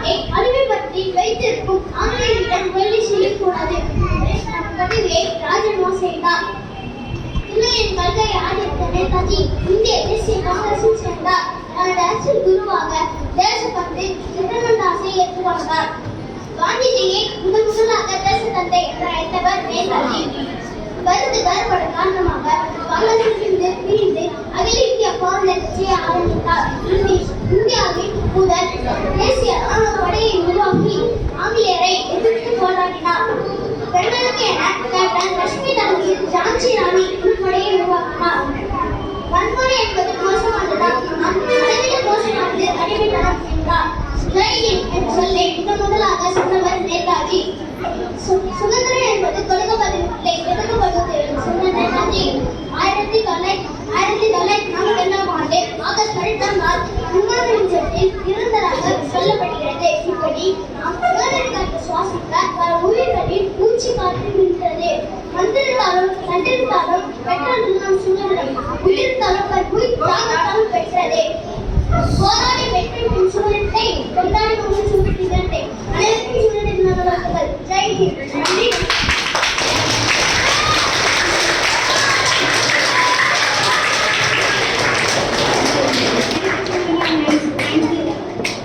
நாட்டை அடிமைப்படுத்தி வைத்திருக்கும் ஆங்கிலேயரிடம் வெள்ளி செய்யக்கூடாது என்று நம் கனவை ராஜினாமா செய்தார். பிள்ளையின் கல்வியை ஆதரித்த நேதாஜி இந்திய தேசிய காங்கிரஸில் சேர்ந்தார். தனது அரசியல் குருவாக தேசபக்தி ஜெகநாதாசை ஏற்றுக்கொண்டார். காந்திஜியை முதலாக தேசத்தந்தை என்று அழைத்தவர் நேதாஜி. கருத்து வேறுபாடு காரணமாக காங்கிரஸிலிருந்து பிரிந்து அகில இந்திய காங்கிரஸ் கட்சியை ஆரம்பித்தார். இந்தியாவில் முதல் தேசிய ராணுவ படையை உருவாக்கி ஆங்கிலேயரை எதிர்த்து போராடினார். பெண்களுக்கு என கேப்டன் லட்சுமி தலைமையில் ஜான்சி ராணி படையை உருவாக்கினார். வன்முறை என்பது மோசமானதா, அளவிட மோசமானது அடிமைத்தனம் என்றார். ஜெயின் என்ற சொல்லை முதலாக சொன்னவர் நேதாஜி. சுதந்திரம் என்பது கொடுக்கப்படுவதில்லை, எடுக்கப்படுவது என்று சொன்ன நேதாஜி 1942ஆம் ஆண்டு ஆகஸ்ட் 12ஆம் நாள் விமான நிலையத்தில் இறந்ததாக சொல்லப்படுகிறது. இப்படி